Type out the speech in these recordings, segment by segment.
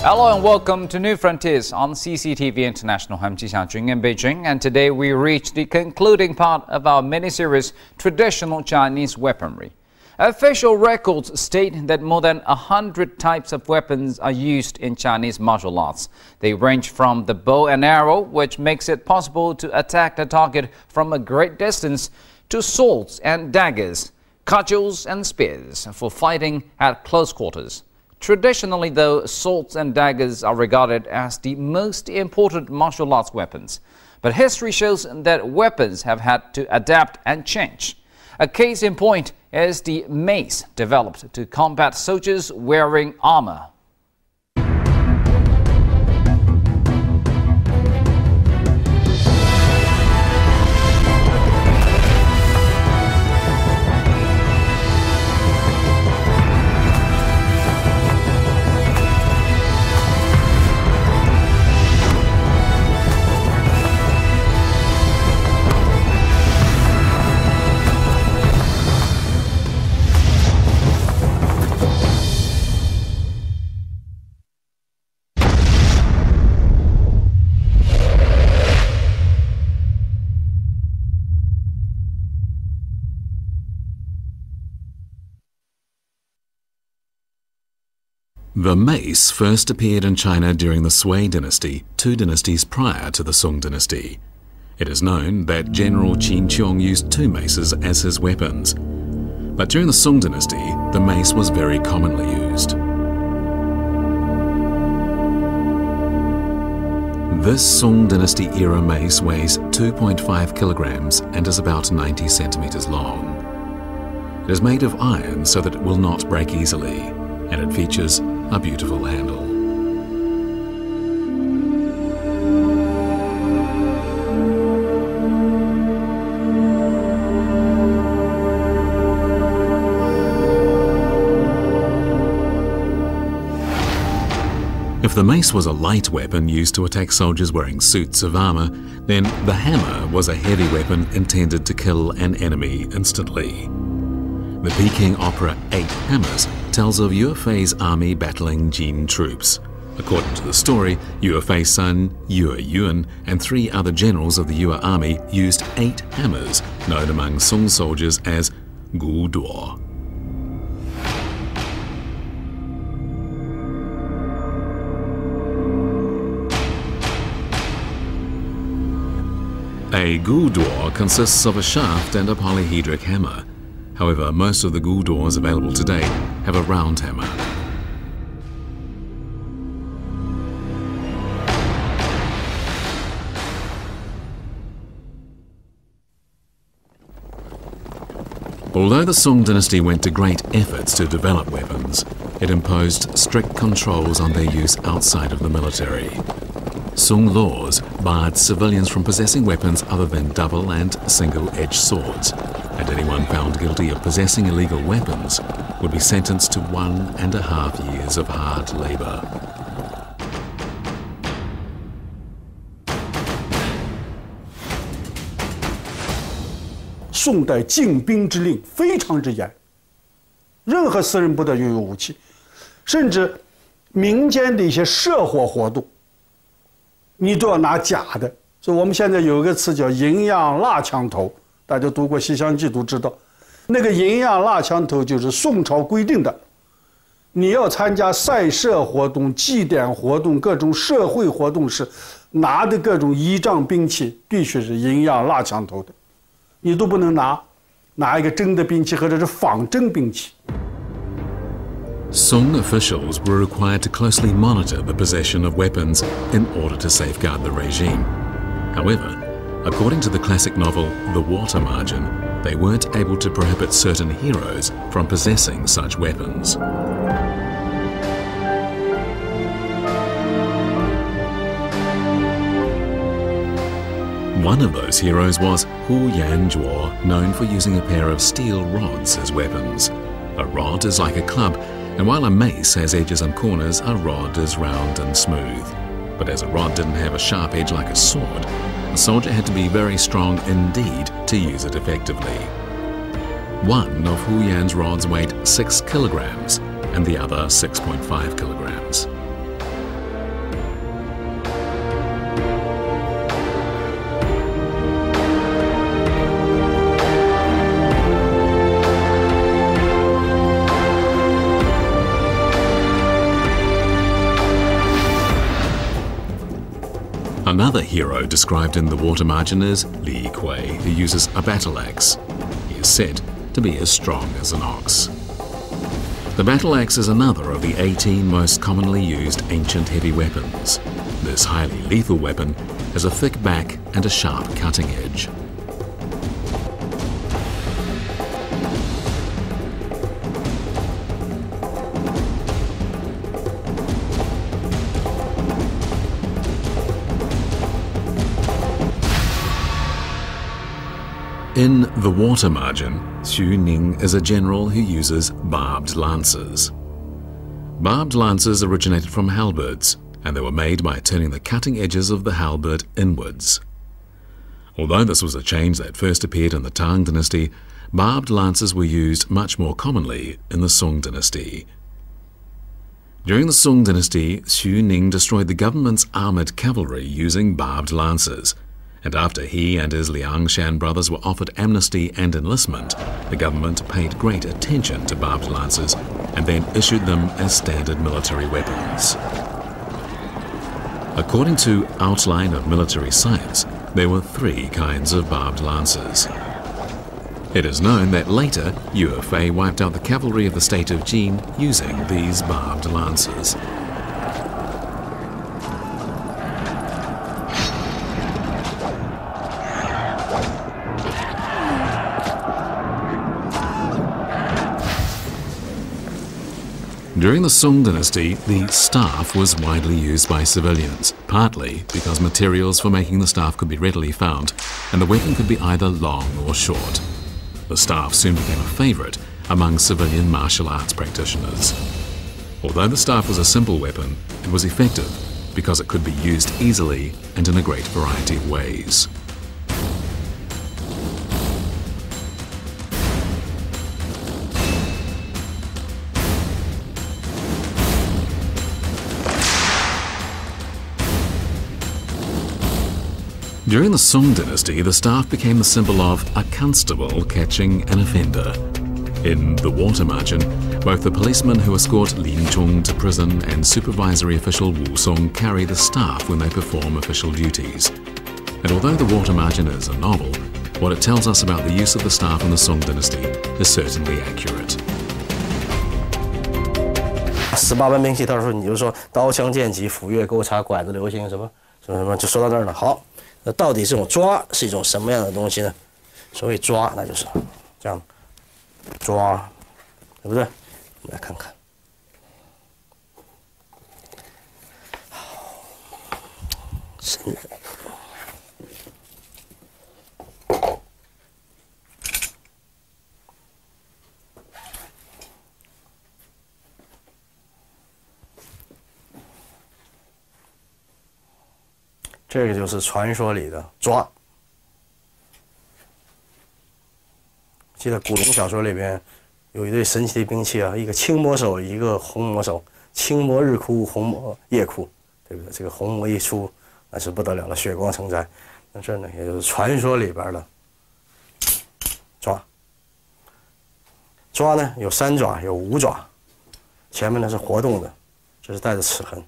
Hello and welcome to New Frontiers on CCTV International. I'm Ji Xiaojun in Beijing, and today we reach the concluding part of our mini-series, Traditional Chinese Weaponry. Official records state that more than 100 types of weapons are used in Chinese martial arts. They range from the bow and arrow, which makes it possible to attack the target from a great distance, to swords and daggers, cudgels and spears for fighting at close quarters. Traditionally, though, swords and daggers are regarded as the most important martial arts weapons. But history shows that weapons have had to adapt and change. A case in point is the mace, developed to combat soldiers wearing armor. The mace first appeared in China during the Sui dynasty, 2 dynasties prior to the Song dynasty. It is known that General Qin Qiong used 2 maces as his weapons. But during the Song dynasty, the mace was very commonly used. This Song dynasty era mace weighs 2.5 kilograms and is about 90 centimeters long. It is made of iron so that it will not break easily, and it features a beautiful handle. If the mace was a light weapon used to attack soldiers wearing suits of armor, then the hammer was a heavy weapon intended to kill an enemy instantly. The Peking opera 8 Hammers tells of Yue Fei's army battling Jin troops. According to the story, Yue Fei's son, Yue Yun, and 3 other generals of the Yue army used 8 hammers, known among Song soldiers as Gu Duo. A Gu Duo consists of a shaft and a polyhedric hammer. However, most of the Gu Duos available today have a round hammer. Although the Song dynasty went to great efforts to develop weapons, it imposed strict controls on their use outside of the military. Song laws barred civilians from possessing weapons other than double and single-edged swords, and anyone found guilty of possessing illegal weapons would be sentenced to 1.5 years of hard labor.宋代禁兵之令非常之严，任何私人不得拥有武器，甚至民间的一些社火活动，你都要拿假的。所以我们现在有一个词叫银样蜡枪头，大家读过《西厢记》都知道，那个银样蜡枪头就是宋朝规定的，你要参加赛社活动、祭典活动、各种社会活动时，拿的各种仪仗兵器必须是银样蜡枪头的，你都不能拿一个真的兵器或者是仿真兵器。Song officials were required to closely monitor the possession of weapons in order to safeguard the regime. However, according to the classic novel The Water Margin, they weren't able to prohibit certain heroes from possessing such weapons. One of those heroes was Hu Yanzhuo, known for using a pair of steel rods as weapons. A rod is like a club, and while a mace has edges and corners, a rod is round and smooth. But as a rod didn't have a sharp edge like a sword, the soldier had to be very strong indeed to use it effectively. One of Hu Yan's rods weighed 6 kilograms and the other 6.5 kilograms. Another hero described in the water margin is Li Kui, who uses a battle axe. He is said to be as strong as an ox. The battle axe is another of the 18 most commonly used ancient heavy weapons. This highly lethal weapon has a thick back and a sharp cutting edge. In the water margin, Xu Ning is a general who uses barbed lances. Barbed lances originated from halberds, and they were made by turning the cutting edges of the halberd inwards. Although this was a change that first appeared in the Tang dynasty, barbed lances were used much more commonly in the Song dynasty. During the Song dynasty, Xu Ning destroyed the government's armoured cavalry using barbed lances, and after he and his Liangshan brothers were offered amnesty and enlistment, the government paid great attention to barbed lances and then issued them as standard military weapons. According to Outline of Military Science, there were 3 kinds of barbed lances. It is known that later, Yue Fei wiped out the cavalry of the state of Jin using these barbed lances. During the Song dynasty, the staff was widely used by civilians, partly because materials for making the staff could be readily found, and the weapon could be either long or short. The staff soon became a favourite among civilian martial arts practitioners. Although the staff was a simple weapon, it was effective because it could be used easily and in a great variety of ways. During the Song dynasty, the staff became the symbol of a constable catching an offender. In the water margin, both the policeman who escort Lin Chung to prison and supervisory official Wu Song carry the staff when they perform official duties. And although the water margin is a novel, what it tells us about the use of the staff in the Song dynasty is certainly accurate. 18般兵器，到时候你就说刀枪剑戟斧钺钩叉拐子流星什么，就说到这儿了。好。 那到底这种抓是一种什么样的东西呢？所谓抓，那就是这样抓，对不对？我们来看看。神人。这个就是传说里的抓。记得古龙小说里边有一对神奇的兵器啊，一个青魔手，一个红魔手。青魔日哭，红魔夜哭，对不对？这个红魔一出，那是不得了了，血光成灾。那这呢，也就是传说里边的抓。抓呢有3爪，有5爪，前面呢是活动的，这是带着齿痕。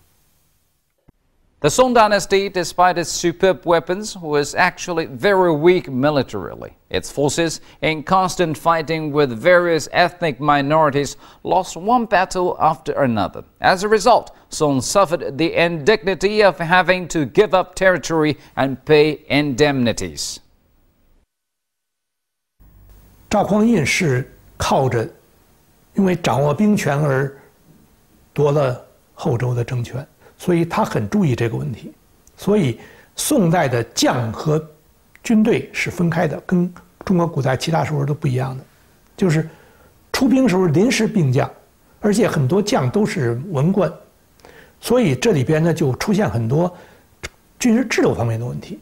The Song dynasty, despite its superb weapons, was actually very weak militarily. Its forces, in constant fighting with various ethnic minorities, lost one battle after another. As a result, Song suffered the indignity of having to give up territory and pay indemnities. 赵匡胤是靠着因为掌握兵权而夺了后周的政权。 所以他很注意这个问题，所以宋代的将和军队是分开的，跟中国古代其他时候都不一样的，就是出兵时候临时兵将，而且很多将都是文官，所以这里边呢就出现很多军事制度方面的问题。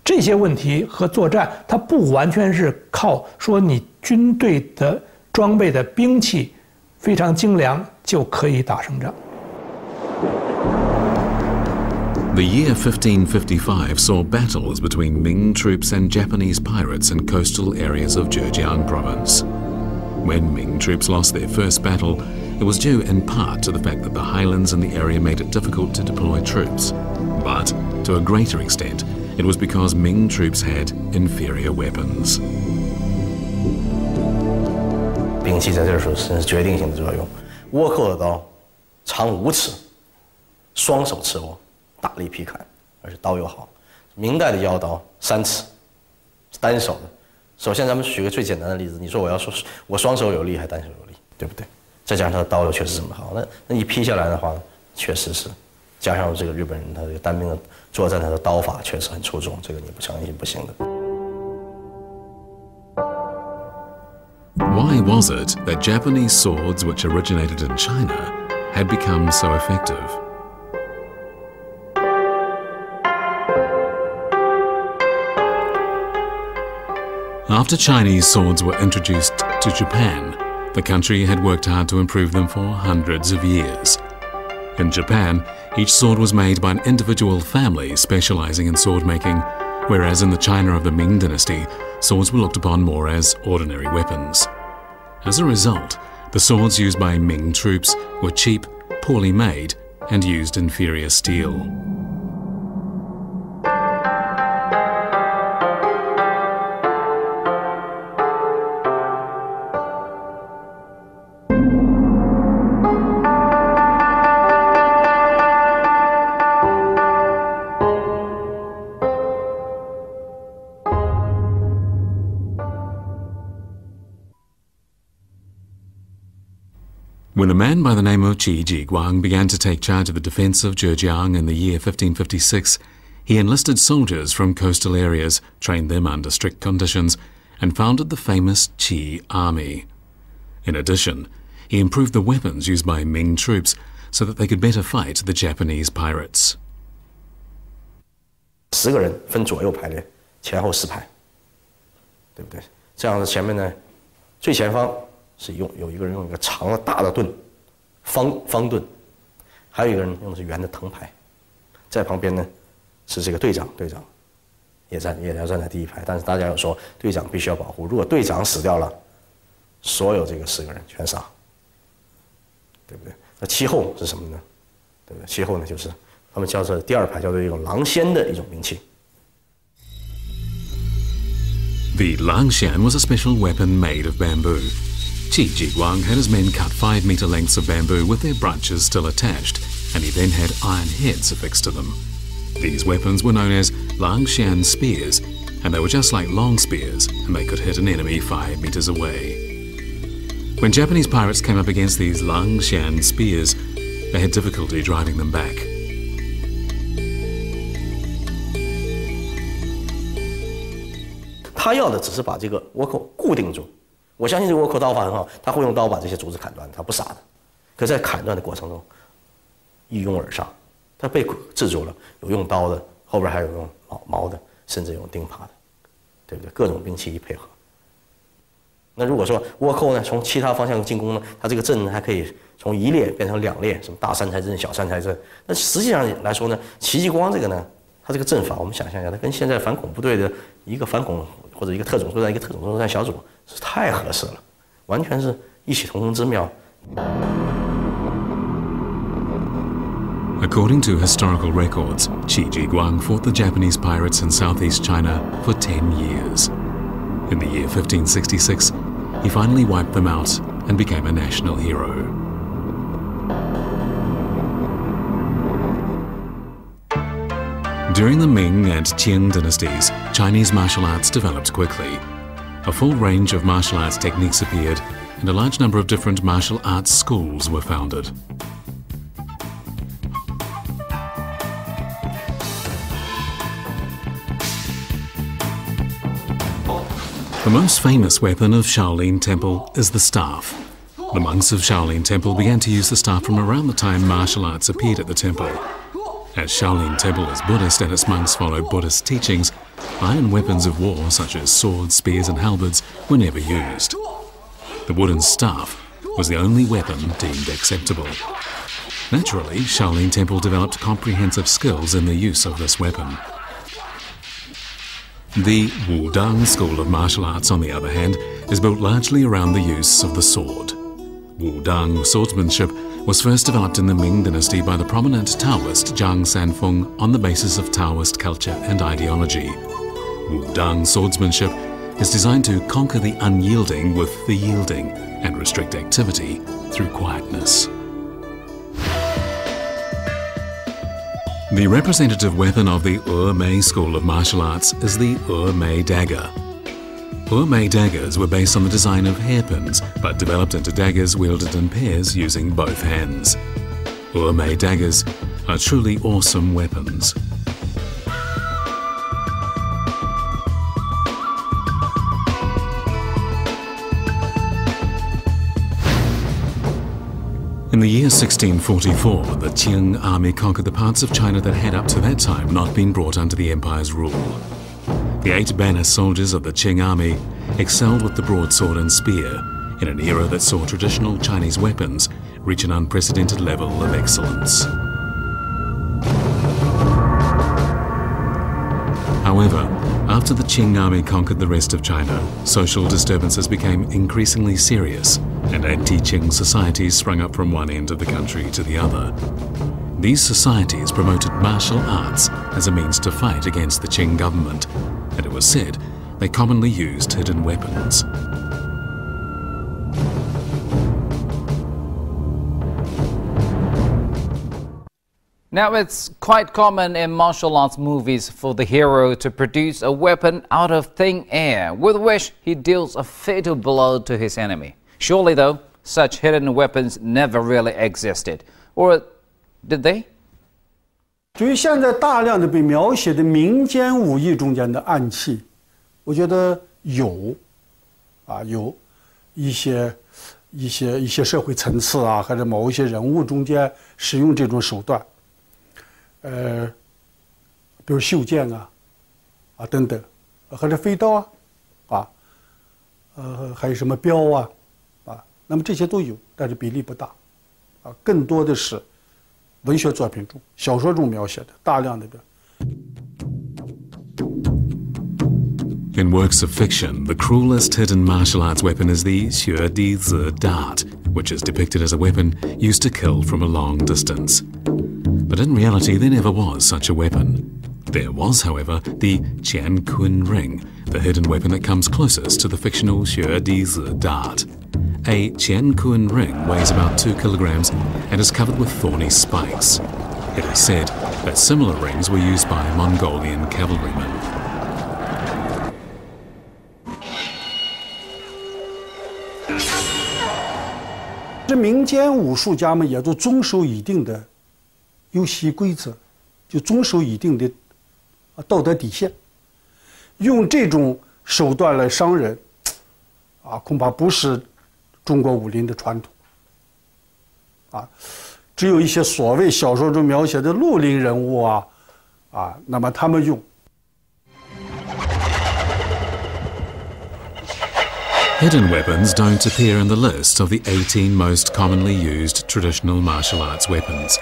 这些问题和作战，它不完全是靠说你军队的装备的兵器非常精良就可以打胜仗。 The year 1555 saw battles between Ming troops and Japanese pirates in coastal areas of Zhejiang province. When Ming troops lost their first battle, it was due in part to the fact that the highlands in the area made it difficult to deploy troops, But, to a greater extent, it was because Ming troops had inferior weapons. 兵器在这时候是决定性的作用。倭寇的刀长5尺，双手持握，大力劈砍，而且刀又好。明代的腰刀3尺，单手的。首先，咱们举个最简单的例子，你说我双手有力还单手有力，对不对？再加上他的刀又确实这么好，那一劈下来的话，确实是，加上这个日本人他这个单兵的作战，他的刀法确实很出众，这个你不相信不行的。 Why was it that Japanese swords which originated in China had become so effective? After Chinese swords were introduced to Japan, the country had worked hard to improve them for hundreds of years. In Japan, each sword was made by an individual family specializing in sword making, whereas in the China of the Ming dynasty, swords were looked upon more as ordinary weapons. As a result, the swords used by Ming troops were cheap, poorly made, and used inferior steel. When a man by the name of Qi Jiguang began to take charge of the defense of Zhejiang in the year 1556, he enlisted soldiers from coastal areas, trained them under strict conditions, and founded the famous Qi army. In addition, he improved the weapons used by Ming troops so that they could better fight the Japanese pirates. 10个人分左右排列，前后4排，对不对？这样子前面呢，最前方 是有一个人用一个长的大的盾，方盾，还有一个人用的是圆的藤牌，在旁边呢是这个队长也要站在第一排，但是大家有说队长必须要保护，如果队长死掉了，所有这个10个人全杀，对不对？那其后是什么呢？对不对？其后呢就是他们叫做第2排，叫做一种狼仙的一种兵器。 The Langxian was a special weapon made of bamboo. Qi Jiguang had his men cut 5-meter lengths of bamboo with their branches still attached, and he then had iron heads affixed to them. These weapons were known as Langxian spears, and they were just like long spears, and they could hit an enemy 5 meters away. When Japanese pirates came up against these Langxian spears, they had difficulty driving them back. 他要的只是把这个倭寇固定住。我相信这个倭寇刀法很好，他会用刀把这些竹子砍断，他不傻的。可在砍断的过程中，一拥而上，他被制住了。有用刀的，后边还有用矛的，甚至用钉耙的，对不对？各种兵器一配合。那如果说倭寇呢，从其他方向进攻呢，他这个阵还可以从1列变成2列，什么大3才阵、小3才阵。那实际上来说呢，戚继光这个呢，他这个阵法，我们想象一下，他跟现在反恐部队的一个反恐或者一个特种作战、一个特种作战小组是太合适了，完全是异曲同工之妙。 According to historical records, Qi Jiguang fought the Japanese pirates in southeast China for 10 years. In the year 1566, he finally wiped them out and became a national hero. During the Ming and Qing dynasties, Chinese martial arts developed quickly. A full range of martial arts techniques appeared, and a large number of different martial arts schools were founded. The most famous weapon of Shaolin Temple is the staff. The monks of Shaolin Temple began to use the staff from around the time martial arts appeared at the temple. As Shaolin Temple is Buddhist and its monks followed Buddhist teachings, iron weapons of war such as swords, spears and halberds were never used. The wooden staff was the only weapon deemed acceptable. Naturally, Shaolin Temple developed comprehensive skills in the use of this weapon. The Wudang school of martial arts, on the other hand, is built largely around the use of the sword. Wudang swordsmanship was first developed in the Ming Dynasty by the prominent Taoist Zhang Sanfeng on the basis of Taoist culture and ideology. Wudang swordsmanship is designed to conquer the unyielding with the yielding and restrict activity through quietness. The representative weapon of the Mei school of martial arts is the Mei dagger. Mei daggers were based on the design of hairpins, but developed into daggers wielded in pairs using both hands. Mei daggers are truly awesome weapons. In the year 1644, the Qing army conquered the parts of China that had up to that time not been brought under the empire's rule. The 8 banner soldiers of the Qing army excelled with the broadsword and spear in an era that saw traditional Chinese weapons reach an unprecedented level of excellence. However, after the Qing army conquered the rest of China, social disturbances became increasingly serious and anti-Qing societies sprung up from one end of the country to the other. These societies promoted martial arts as a means to fight against the Qing government, and it was said they commonly used hidden weapons. Now, it's quite common in martial arts movies for the hero to produce a weapon out of thin air, with which he deals a fatal blow to his enemy. Surely, though, such hidden weapons never really existed. Or did they? 至于现在大量的被描写的民间武艺中间的暗器，我觉得有一些社会层次啊，或者某一些人物中间使用这种手段，比如袖剑啊等等，或者飞刀还有什么镖啊，那么这些都有，但是比例不大，更多的是文学作品中、小说中描写的大量的。 In works of fiction, the cruelest hidden martial arts weapon is the Xue Di Zi dart, which is depicted as a weapon used to kill from a long distance. But in reality, there never was such a weapon. There was, however, the Qian Kun ring, the hidden weapon that comes closest to the fictional Xue Di Zi dart. A Qian Kun ring weighs about 2 kilograms and is covered with thorny spikes. It is said that similar rings were used by Mongolian cavalrymen. 这民间武术家们也都遵守一定的游戏规则，就遵守一定的道德底线。用这种手段来伤人，恐怕不是中国武林的传统。只有一些所谓小说中描写的绿林人物那么他们用。 Hidden weapons don't appear in the list of the 18 most commonly used traditional martial arts weapons.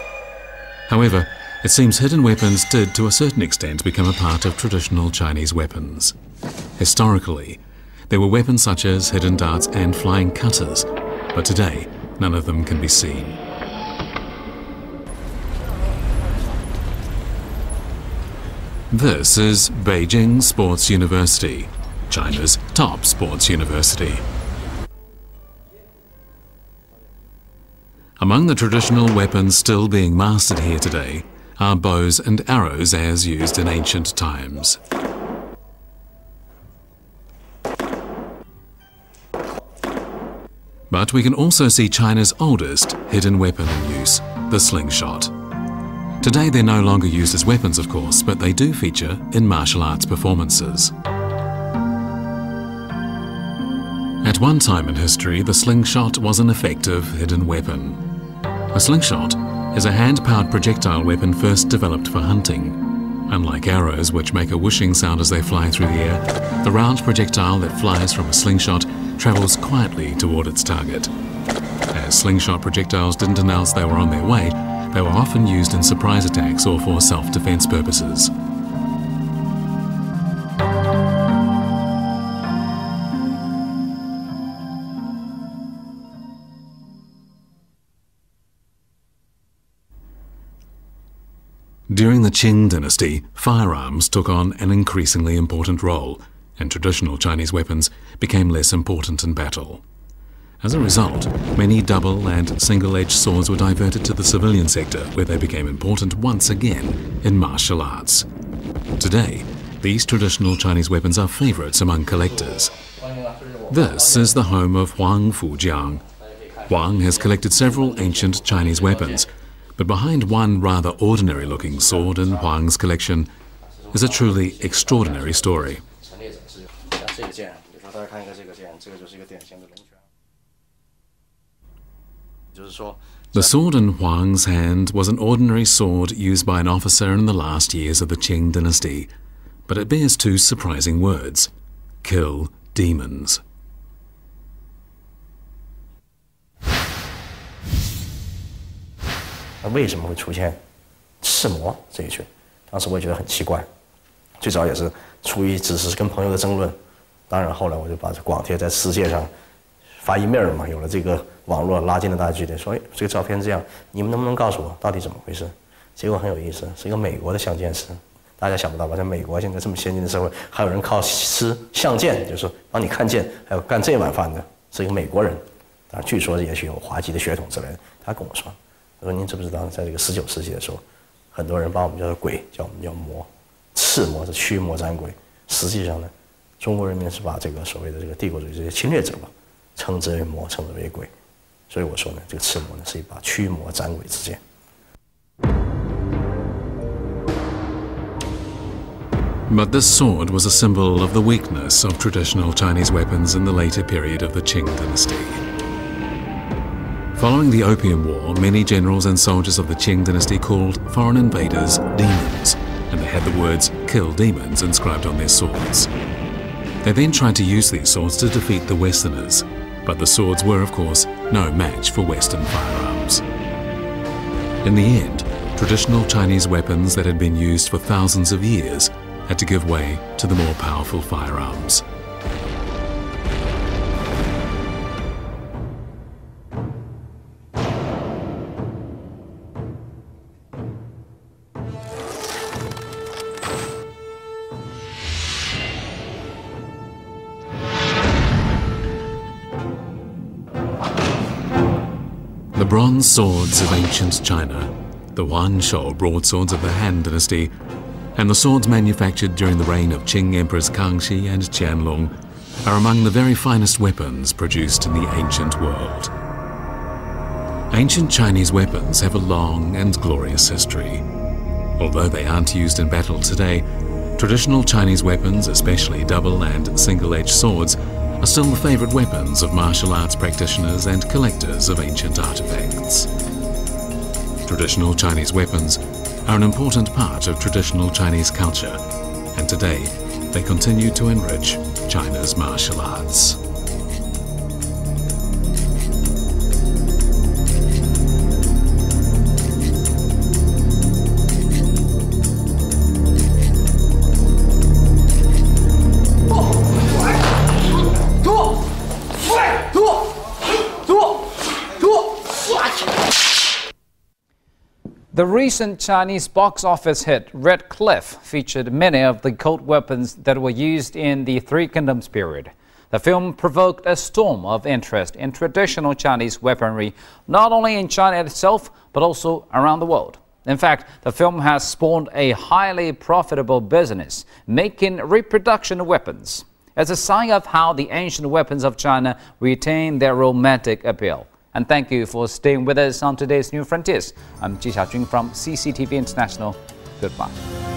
However, it seems hidden weapons did to a certain extent become a part of traditional Chinese weapons. Historically, there were weapons such as hidden darts and flying cutters, but today none of them can be seen. This is Beijing Sports University, China's top sports university. Among the traditional weapons still being mastered here today are bows and arrows as used in ancient times. But we can also see China's oldest hidden weapon in use, the slingshot. Today they're no longer used as weapons, of course, but they do feature in martial arts performances. At one time in history, the slingshot was an effective hidden weapon. A slingshot is a hand-powered projectile weapon first developed for hunting. Unlike arrows, which make a whooshing sound as they fly through the air, the round projectile that flies from a slingshot travels quietly toward its target. As slingshot projectiles didn't announce they were on their way, they were often used in surprise attacks or for self-defense purposes. During the Qing dynasty, firearms took on an increasingly important role, and traditional Chinese weapons became less important in battle. As a result, many double and single-edged swords were diverted to the civilian sector, where they became important once again in martial arts. Today, these traditional Chinese weapons are favorites among collectors. This is the home of Huang Fujiang. Huang has collected several ancient Chinese weapons, but behind one rather ordinary-looking sword in Huang's collection is a truly extraordinary story. The sword in Huang's hand was an ordinary sword used by an officer in the last years of the Qing dynasty, but it bears two surprising words: kill demons. 为什么会出现赤魔这一群？当时我也觉得很奇怪，最早也是出于只是跟朋友的争论，当然后来我就把这广贴在世界上发email嘛，有了这个网络拉近了大家距离，说这个照片这样，你们能不能告诉我到底怎么回事？结果很有意思，是一个美国的相剑师，大家想不到吧？在美国现在这么先进的社会，还有人靠吃相剑，就是说帮你看剑，还有干这碗饭的，是一个美国人，当然据说也许有华籍的血统之类的。他跟我说，他说您知不知道，在这个19世纪的时候，很多人把我们叫做鬼，叫我们叫魔，赤魔是驱魔斩鬼。实际上呢，中国人民是把这个所谓的这个帝国主义这些侵略者吧，称之为魔，称之为鬼。所以我说呢，这个赤魔呢是一把驱魔斩鬼之剑。 But this sword was a symbol of the weakness of traditional Chinese weapons in the later period of the Qing dynasty. Following the Opium War, many generals and soldiers of the Qing dynasty called foreign invaders demons, and they had the words "kill demons" inscribed on their swords. They then tried to use these swords to defeat the Westerners, but the swords were, of course, no match for Western firearms. In the end, traditional Chinese weapons that had been used for thousands of years had to give way to the more powerful firearms. The bronze swords of ancient China, the Wanshou broadswords of the Han Dynasty, and the swords manufactured during the reign of Qing Emperors Kangxi and Qianlong are among the very finest weapons produced in the ancient world. Ancient Chinese weapons have a long and glorious history. Although they aren't used in battle today, traditional Chinese weapons, especially double and single-edged swords, are still the favorite weapons of martial arts practitioners and collectors of ancient artifacts. Traditional Chinese weapons are an important part of traditional Chinese culture, and today they continue to enrich China's martial arts. The recent Chinese box office hit Red Cliff featured many of the cult weapons that were used in the Three Kingdoms period. The film provoked a storm of interest in traditional Chinese weaponry, not only in China itself, but also around the world. In fact, the film has spawned a highly profitable business, making reproduction weapons. As a sign of how the ancient weapons of China retain their romantic appeal. And thank you for staying with us on today's New Frontiers. I'm Ji Xiaojun from CCTV International. Goodbye.